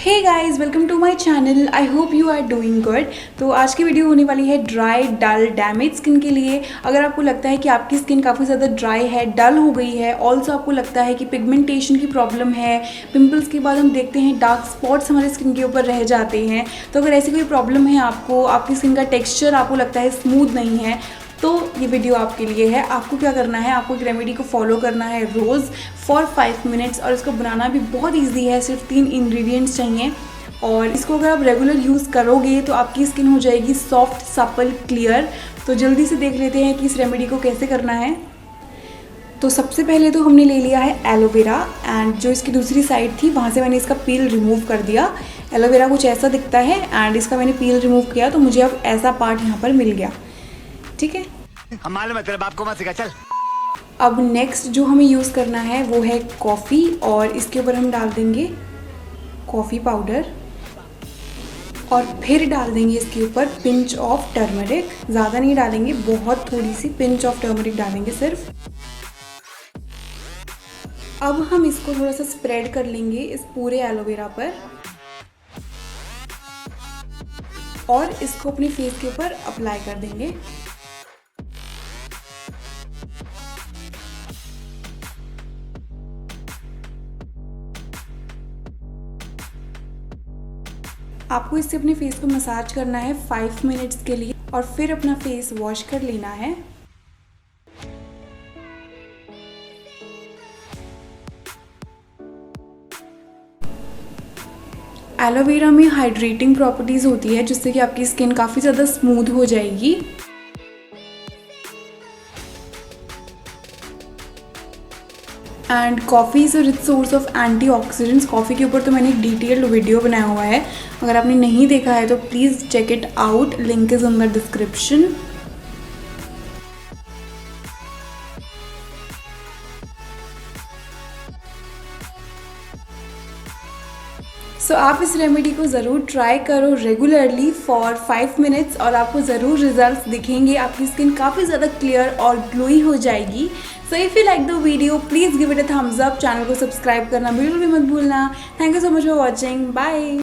Hey guys, welcome to my channel. I hope you are doing good. तो आज की video होने वाली है ड्राई, डल, डैमेज स्किन के लिए। अगर आपको लगता है कि आपकी स्किन काफ़ी ज़्यादा ड्राई है, डल हो गई है, ऑल्सो आपको लगता है कि पिगमेंटेशन की प्रॉब्लम है, पिंपल्स के बाद हम देखते हैं डार्क स्पॉट्स हमारे स्किन के ऊपर रह जाते हैं, तो अगर ऐसी कोई प्रॉब्लम है आपको, आपकी स्किन का टेक्स्चर आपको लगता है स्मूथ नहीं है, तो ये वीडियो आपके लिए है। आपको क्या करना है, आपको एक रेमेडी को फॉलो करना है रोज़ फॉर 5 मिनट्स, और इसको बनाना भी बहुत इजी है। सिर्फ 3 इंग्रेडिएंट्स चाहिए और इसको अगर आप रेगुलर यूज़ करोगे तो आपकी स्किन हो जाएगी सॉफ्ट, सपल, क्लियर। तो जल्दी से देख लेते हैं कि इस रेमेडी को कैसे करना है। तो सबसे पहले तो हमने ले लिया है एलोवेरा, एंड जो इसकी दूसरी साइड थी वहाँ से मैंने इसका पील रिमूव कर दिया। एलोवेरा कुछ ऐसा दिखता है एंड इसका मैंने पील रिमूव किया, तो मुझे अब ऐसा पार्ट यहाँ पर मिल गया। ठीक है, हम मालूम है तेरे बाप को मत सिखा, चल। अब नेक्स्ट जो हमें यूज़ करना है वो है कॉफ़ी, और इसके ऊपर हम डाल देंगे कॉफ़ी पाउडर, और फिर डाल देंगे इसके ऊपर पिंच ऑफ टर्मरिक। ज़्यादा नहीं डालेंगे, बहुत थोड़ी सी पिंच ऑफ टर्मरिक डालेंगे सिर्फ। अब हम इसको थोड़ा सा स्प्रेड कर लेंगे इस पूरे एलोवेरा पर, और इसको अपने फेस के ऊपर अप्लाई कर देंगे। आपको इससे अपने फेस को मसाज करना है 5 मिनट्स के लिए, और फिर अपना फेस वॉश कर लेना है। एलोवेरा में हाइड्रेटिंग प्रॉपर्टीज़ होती है जिससे कि आपकी स्किन काफ़ी ज़्यादा स्मूथ हो जाएगी। And coffee is a rich source of antioxidants. Coffee के ऊपर तो मैंने एक डिटेल्ड वीडियो बनाया हुआ है, अगर आपने नहीं देखा है तो please check it out, link is in the description. So आप इस रेमेडी को ज़रूर ट्राई करो रेगुलरली फॉर 5 मिनट्स, और आपको ज़रूर रिजल्ट्स दिखेंगे। आपकी स्किन काफ़ी ज़्यादा क्लियर और ग्लोई हो जाएगी। So if you like the video please give it a thumbs up. Channel को सब्सक्राइब करना बिल्कुल भी मत भूलना। Thank you so much for watching. Bye.